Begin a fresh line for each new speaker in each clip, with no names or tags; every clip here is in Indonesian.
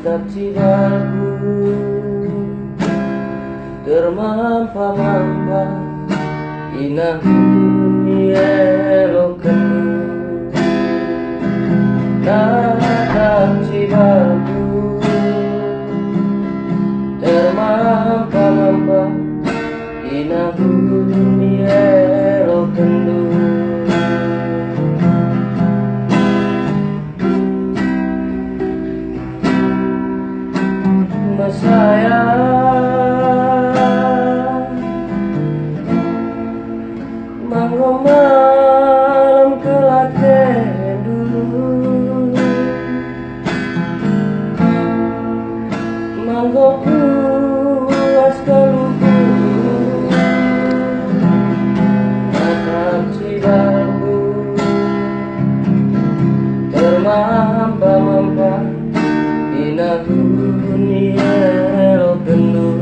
natap jiwaku termampa-mampa inah dunia elokanmu. Natap jiwaku termampa-mampa inah dunia elokanmu. Sayang manggo malam kelaten dulu, manggo puas keluku natap jiwaku termampa-mampa inah dunia penuh.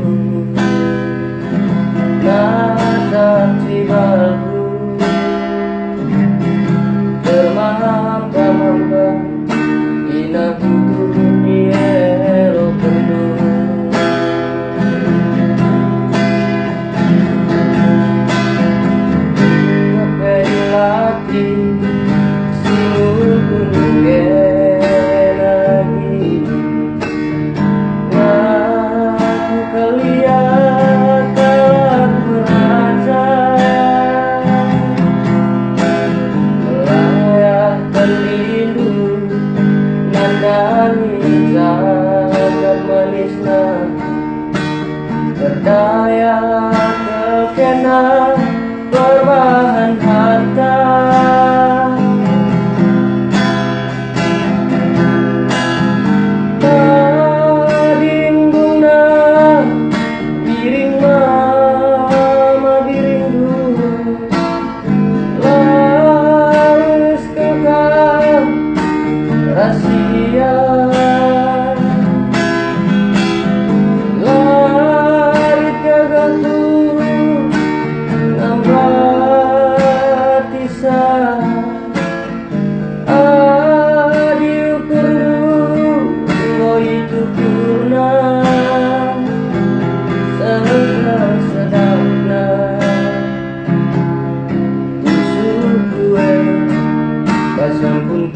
Natap jiwaku termampa-mampa inah dunia penuh. Ngeperi lati singgung lagi kelihatan meraja melayah terlindung nandani jagat manisna berdaya kekena berbahan harta. Rahasia larit kagatu nambah tisa adi ukur lo itu purna sedang-sedangna usul gue kasampun